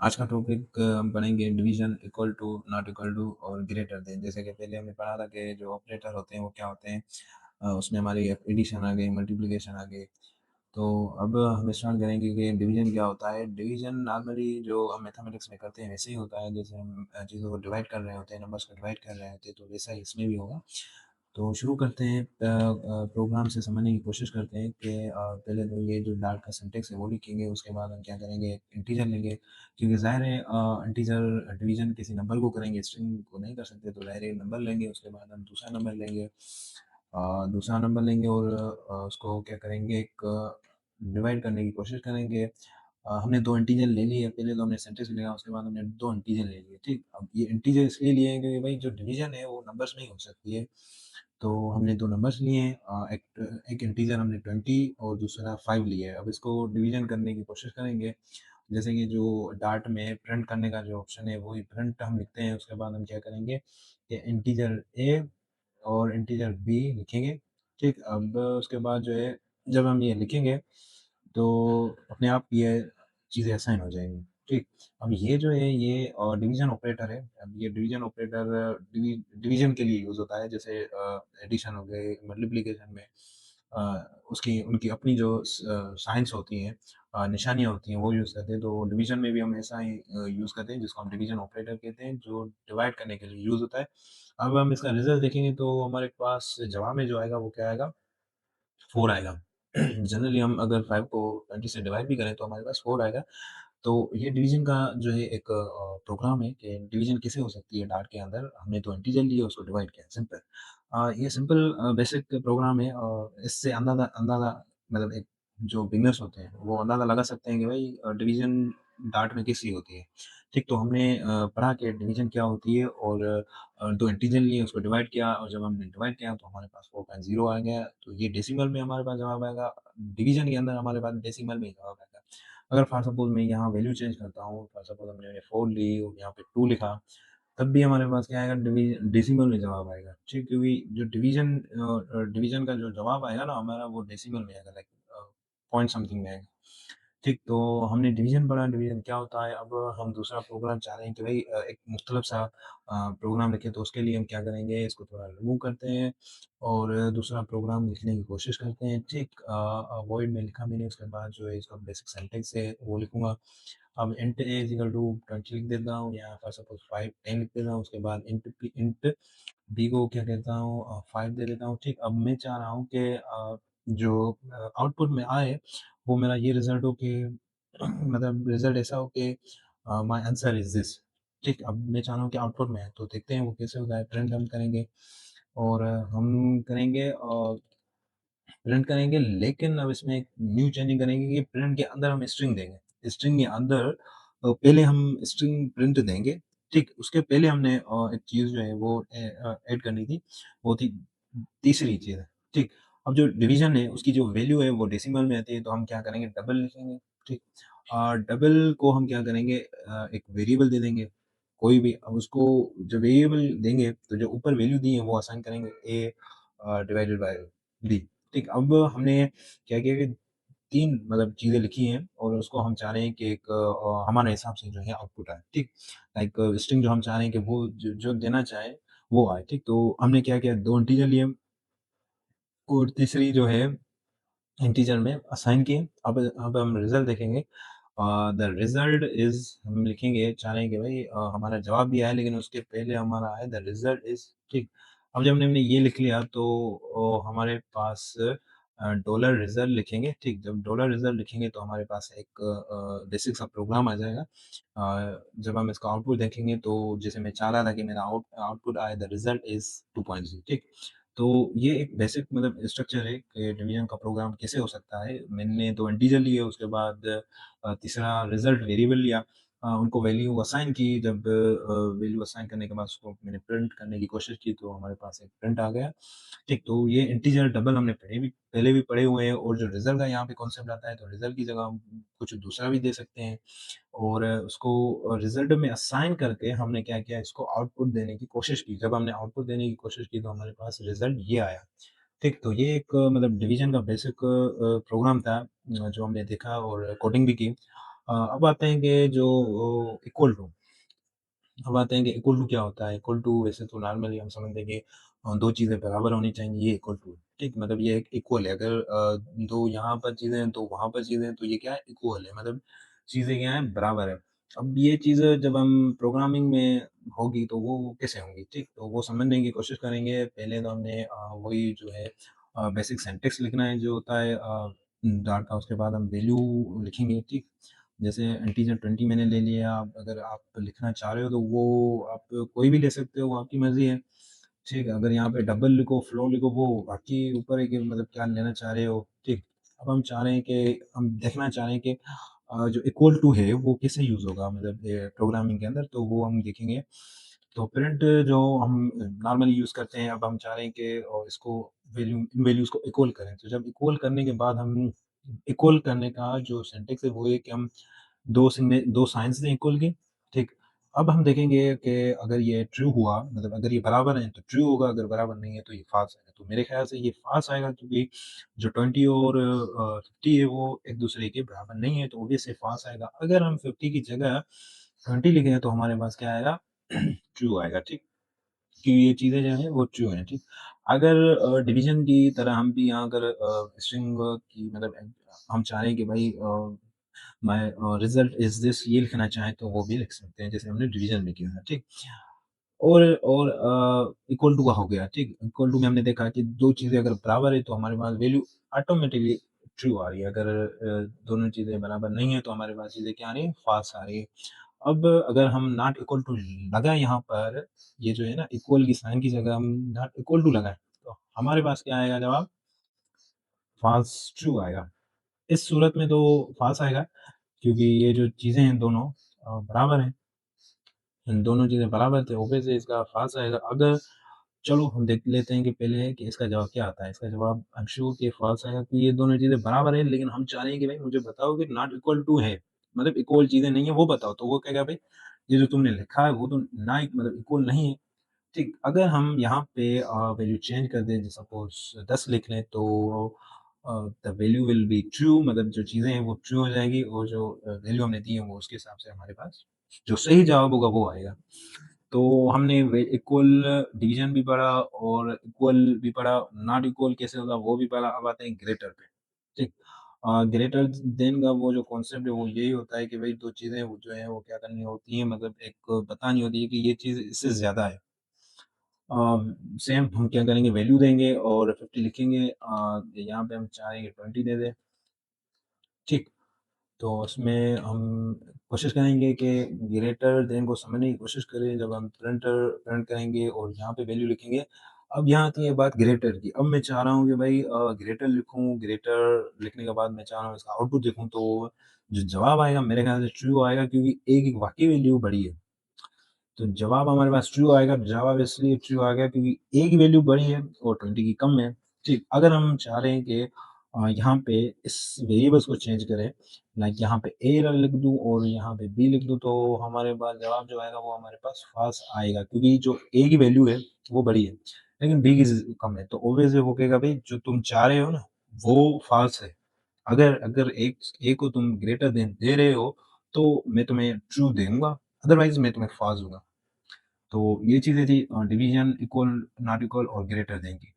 आज का टॉपिक हम पढ़ेंगे division equal to, not equal to और ग्रेटर देन। जैसे कि पहले हमने पढ़ा था कि जो ऑपरेटर होते हैं वो क्या होते हैं। उसमें हमारी एडिशन आ गई, मल्टीप्लिकेशन आ गई। तो अब हम स्टार्ट करेंगे कि डिवीज़न क्या होता है। डिवीज़न नॉर्मली जो हम मैथमेटिक्स में करते हैं वैसे ही होता है, जैसे हम चीज़ों को डिवाइड कर रहे होते हैं, नंबर्स को डिवाइड कर रहे होते हैं, तो वैसा ही इसमें भी होगा। तो शुरू करते हैं, प्रोग्राम से समझने की कोशिश करते हैं कि पहले तो ये जो डार्ट का सिंटेक्स है वो लिखेंगे, उसके बाद हम क्या करेंगे, इंटीजर लेंगे, क्योंकि ज़ाहिर है इंटीजर डिवीज़न किसी नंबर को करेंगे, स्ट्रिंग को नहीं कर सकते, तो ज़ाहिर है नंबर लेंगे, उसके बाद हम दूसरा नंबर लेंगे। दूसरा नंबर लेंगे और उसको क्या करेंगे, एक डिवाइड करने की कोशिश करेंगे। हमने 2 इंटीजर ले लिए, पहले तो हमने सिंटेक्स लिखा, उसके बाद हमने 2 इंटीजर ले लिए, ठीक? अब ये इंटीजर इसलिए लिए हैं क्योंकि भाई जो डिवीज़न है वो नंबर्स में ही हो सकती है। तो हमने 2 नंबर्स लिए हैं, एक इंटीजर हमने 20 और दूसरा 5 लिया है। अब इसको डिवीज़न करने की कोशिश करेंगे। जैसे कि जो डार्ट में प्रिंट करने का जो ऑप्शन है वही प्रिंट हम लिखते हैं, उसके बाद हम क्या करेंगे कि इंटीजर ए और इंटीजर बी लिखेंगे, ठीक? अब उसके बाद जो है, जब हम ये लिखेंगे तो अपने आप ये चीज़ें असाइन हो जाएँगी, ठीक? अब ये जो है ये डिवीज़न ऑपरेटर है। अब ये डिवीज़न ऑपरेटर डिवीज़न के लिए यूज़ होता है, जैसे एडिशन हो गए, मल्टीप्लिकेशन में उसकी उनकी अपनी जो साइन्स होती हैं, निशानियाँ होती हैं, वो यूज़ करते हैं। तो डिवीज़न में भी हम ऐसा ही यूज़ करते हैं, जिसको हम डिवीज़न ऑपरेटर कहते हैं, जो डिवाइड करने के लिए यूज़ होता है। अब हम इसका रिज़ल्ट देखेंगे तो हमारे पास जवाब में जो आएगा वो क्या आएगा, 4 आएगा। जनरली हम अगर 5 को 20 से डिवाइड भी करें तो हमारे पास 4 आएगा। तो ये डिवीज़न का जो है एक प्रोग्राम है कि डिवीज़न कैसे हो सकती है डार्ट के अंदर। हमने तो इंटीजर लिए, उसको डिवाइड किया, सिंपल। ये सिंपल बेसिक प्रोग्राम है, इससे अंदाज़ा अंदाज़ा मतलब एक जो बिगिनर्स होते हैं वो अंदाज़ा लगा सकते हैं कि भाई डिवीज़न डार्ट में कैसी होती है। ठीक, तो हमने पढ़ा कि डिवीज़न क्या होती है, और 2 इंटीजर लिए, उसको डिवाइड किया, और जब हमने डिवाइड किया तो हमारे पास 4.0 आ गया। तो ये डेसिमल में हमारे पास जवाब आएगा, डिवीज़न के अंदर हमारे पास डेसिमल में ही जवाब आएगा। अगर फॉर सपोज़ मैं यहाँ वैल्यू चेंज करता हूँ, फॉर सपोज़ हमने 4 ली और यहाँ पे 2 लिखा, तब भी हमारे पास क्या आएगा, डेसिमल में जवाब आएगा, ठीक? क्योंकि जो डिवीज़न का जो जवाब आएगा ना हमारा, वो डेसिमल में आएगा, लाइक पॉइंट समथिंग में आएगा। ठीक, तो हमने डिवीज़न पढ़ा, डिवीज़न क्या होता है। अब हम दूसरा प्रोग्राम चाह रहे हैं कि भई एक मुख्तलिफ सा प्रोग्राम लिखें, तो उसके लिए हम क्या करेंगे, इसको थोड़ा रिमूव करते हैं और दूसरा प्रोग्राम लिखने की कोशिश करते हैं, ठीक? वॉइड में लिखा मैंने, उसके बाद जो है इसका बेसिक सिंटैक्स है वो लिखूँगा। अब int a is equal to 20 लिख देता हूँ, या फॉर सपोज़ 5 10 लिख देता हूँ, उसके बाद इंट बी को क्या कहता हूँ, 5 दे देता हूँ, ठीक? अब मैं चाह रहा हूँ कि जो आउटपुट में आए वो मेरा ये रिज़ल्ट हो कि मतलब रिज़ल्ट ऐसा हो कि माय आंसर इज़ दिस, ठीक? अब मैं चाह रहा हूँ कि आउटपुट में आए, तो देखते हैं वो कैसे होता है। प्रिंट हम करेंगे और हम करेंगे प्रिंट करेंगे, लेकिन अब इसमें एक न्यू चेंजिंग करेंगे कि प्रिंट के अंदर हम स्ट्रिंग देंगे। स्ट्रिंग के अंदर पहले हम स्ट्रिंग प्रिंट देंगे, ठीक? उसके पहले हमने एक चीज़ जो है वो ऐड करनी थी, वो थी तीसरी चीज़, ठीक? अब जो डिवीज़न है उसकी जो वैल्यू है वो डेसिमल में आती है, तो हम क्या करेंगे, डबल लिखेंगे, ठीक? डबल को हम क्या करेंगे, एक वेरिएबल दे देंगे, कोई भी। अब उसको जो वेरिएबल देंगे तो जो ऊपर वैल्यू दी है वो असाइन करेंगे, ए डिवाइडेड बाय बी, ठीक? अब हमने क्या किया कि 3 मतलब चीज़ें लिखी हैं और उसको हम चाह रहे हैं कि एक हमारे हिसाब से जो है आउटपुट आए, ठीक? लाइक स्ट्रिंग जो हम चाह रहे हैं कि वो जो जो देना चाहे वो आए, ठीक? तो हमने क्या किया, 2 इंटीजर लिए और तीसरी जो है इंटीजर में असाइन किए। अब हम रिज़ल्ट देखेंगे। द रिज़ल्ट इज़ हम लिखेंगे, चाह रहे हैं कि भई हमारा जवाब भी आए, लेकिन उसके पहले हमारा आए द रिज़ल्ट इज़, ठीक? अब जब हमने ये लिख लिया तो हमारे पास डॉलर रिज़ल्ट लिखेंगे, ठीक? जब डॉलर रिज़ल्ट लिखेंगे तो हमारे पास एक बेसिक सा प्रोग्राम आ जाएगा। जब हम इसका आउटपुट देखेंगे तो जैसे मैं चाह रहा था कि मेरा आउटपुट आए द रिज़ल्ट इज़ 2.0, ठीक? तो ये एक बेसिक मतलब स्ट्रक्चर है कि डिवीज़न का प्रोग्राम कैसे हो सकता है। मैंने तो इंटीजर लिए, उसके बाद तीसरा रिज़ल्ट वेरिएबल लिया, उनको वैल्यू असाइन की, जब वैल्यू असाइन करने के बाद उसको मैंने प्रिंट करने की कोशिश की तो हमारे पास एक प्रिंट आ गया। ठीक, तो ये इंटीजर डबल हमने पहले भी पढ़े हुए हैं, और जो रिज़ल्ट का यहाँ पे कॉन्सेप्ट आता है, तो रिज़ल्ट की जगह हम कुछ दूसरा भी दे सकते हैं, और उसको रिज़ल्ट में असाइन करके हमने क्या किया, इसको आउटपुट देने की कोशिश की। जब हमने आउटपुट देने की कोशिश की तो हमारे पास रिज़ल्ट ये आया। ठीक, तो ये एक मतलब डिवीज़न का बेसिक प्रोग्राम था, जो हमने देखा और कोडिंग भी की। अब आते हैं कि जो इक्वल टू, अब आते हैं कि इक्वल टू क्या होता है? इक्वल टू वैसे तो नॉर्मली हम समझते हैं कि 2 चीज़ें बराबर होनी चाहिए, ये इक्वल टू है, ठीक? मतलब ये एक इक्वल है, अगर 2 यहाँ पर चीज़ें हैं, 2 वहाँ पर चीज़ें हैं, तो ये क्या है? इक्वल है, मतलब चीज़ें क्या हैं? बराबर है। अब ये चीज़ जब हम प्रोग्रामिंग में होगी, तो वो कैसे होंगी, ठीक? तो वो समझने की कोशिश करेंगे। पहले तो हमने वही जो है बेसिक सिंटैक्स लिखना है, जो होता है डॉट का, उसके बाद हम वैल्यू लिखेंगे, ठीक? जैसे इंटीजर 20 मैंने ले लिया, अब अगर आप लिखना चाह रहे हो तो वो आप कोई भी ले सकते हो, वो आपकी मर्ज़ी है, ठीक है? अगर यहाँ पे डबल लिखो, फ्लोर लिखो, वो आपके ऊपर है कि मतलब क्या लेना चाह रहे हो, ठीक? अब हम चाह रहे हैं कि हम देखना चाह रहे हैं कि जो इक्वल टू है वो कैसे यूज़ होगा, मतलब प्रोग्रामिंग के अंदर, तो वो हम देखेंगे। तो प्रिंट जो हम नॉर्मली यूज़ करते हैं, अब हम चाह रहे हैं कि इसको वैल्यू इन वैल्यूज़ को इक्वल करें। तो जब इक्वल करने के बाद हम इक्वल करने का जो सिंटैक्स है वो ये कि हम 2 साइन्स दें इक्वल के, ठीक? अब हम देखेंगे कि अगर ये ट्रू हुआ, मतलब अगर ये बराबर हैं तो ट्रू होगा, अगर बराबर नहीं है तो ये फ़ॉल्स आएगा। तो मेरे ख़्याल से ये फ़ॉल्स आएगा, क्योंकि जो 20 और 50 है वो एक-दूसरे के बराबर नहीं है, तो ऑब्वियसली फ़ॉल्स आएगा। अगर हम 50 की जगह 20 लिखें तो हमारे पास क्या आएगा? ट्रू आएगा, ठीक? कि ये चीज़ें जो हैं वो ट्रू हैं, ठीक? अगर डिवीज़न की तरह हम भी यहाँ अगर स्ट्रिंग की मतलब हम चाह रहे हैं कि भाई माय रिज़ल्ट इज़ दिस, ये लिखना चाहें तो वो भी लिख सकते हैं, जैसे हमने डिवीज़न में किया है, ठीक? और इक्वल टू का हो गया, ठीक? इक्वल टू में हमने देखा कि 2 चीज़ें अगर बराबर है तो हमारे पास वैल्यू ऑटोमेटिकली ट्रू आ रही है, अगर दोनों चीज़ें बराबर नहीं है तो हमारे पास चीज़ें क्या आ रही है? फ़ॉल्स आ रही है। अब अगर हम नॉट इक्वल टू लगाएँ यहाँ पर, ये जो है ना इक्वल की साइन की जगह हम नॉट इक्वल टू लगाएँ, तो हमारे पास क्या आएगा जवाब? फ़ॉल्स ट्रू आएगा। इस सूरत में तो फ़ॉल्स आएगा, क्योंकि ये जो चीज़ें हैं दोनों बराबर हैं। दोनों चीज़ें बराबर थे, ऑब्वियसली इसका फ़ॉल्स आएगा। अगर चलो हम देख लेते हैं कि पहले कि इसका जवाब क्या आता है। इसका जवाब आई एम श्योर कि फ़ॉल्स आएगा, क्योंकि ये दोनों चीज़ें बराबर हैं, लेकिन हम चाह रहे हैं कि भाई मुझे बताओ कि नॉट इक्वल टू है, मतलब इक्वल चीज़ें नहीं है वो बताओ। तो वो कहेगा भाई ये जो तुमने लिखा है वो तो ना मतलब इक्वल नहीं है, ठीक। अगर हम यहाँ पे वैल्यू चेंज कर दें, सपोज़ 10 लिख लें, तो the value will be true, मतलब जो चीज़ें हैं वो ट्रू हो जाएगी, और जो वैल्यू हमने दी है वो उसके हिसाब से हमारे पास जो सही जवाब होगा वो आएगा। तो हमने वे इक्वल डिवीज़न भी पढ़ा और इक्वल भी पढ़ा, नॉट इक्वल कैसे होगा वो भी पढ़ा। अब आते हैं ग्रेटर पे, ठीक। ग्रेटर देन का वो जो कॉन्सेप्ट है वो यही होता है कि भई 2 चीज़ें वो जो हैं वो क्या करनी होती हैं, मतलब एक बतानी होती है कि ये चीज़ इससे ज़्यादा है। अ, सेम हम क्या करेंगे, वैल्यू देंगे और 50 लिखेंगे, यहाँ पे हम चाहें कि 20 दे दें, ठीक। तो उसमें हम कोशिश करेंगे कि ग्रेटर देन को समझने की कोशिश करें, जब हम प्रिंट करेंगे और यहाँ पे वैल्यू लिखेंगे। अब यहाँ आती है बात ग्रेटर की। अब मैं चाह रहा हूँ कि भाई ग्रेटर लिखूँ, ग्रेटर लिखने के बाद मैं चाह रहा हूँ इसका आउटपुट देखूँ, तो जो जवाब आएगा मेरे ख़्याल से ट्रू आएगा, क्योंकि ए की वाक़ई वैल्यू बड़ी है। तो जवाब हमारे पास ट्रू आएगा, जवाब इसलिए ट्रू आ गया क्योंकि ए की वैल्यू बड़ी है और 20 की कम है, ठीक। अगर हम चाह रहे हैं कि यहाँ पे इस वेरिएबल्स को चेंज करें, लाइक यहाँ पे ए र लिख दूँ और यहाँ पे बी लिख दूँ, तो हमारे पास जवाब जो आएगा वो हमारे पास फ़ॉल्स आएगा, क्योंकि जो ए की वैल्यू है वो बड़ी है, लेकिन बी की कम है। तो ऑब्वियसली वो कहेगा भई जो तुम चाह रहे हो ना वो फ़ॉल्स है। अगर अगर एक ए को तुम ग्रेटर देन दे रहे हो, तो मैं तुम्हें ट्रू दूँगा, अदरवाइज़ मैं तुम्हें फ़ॉल्स दूँगा। तो ये चीज़ें थी डिवीज़न, इक्वल, नॉट इक्वल और ग्रेटर देन की।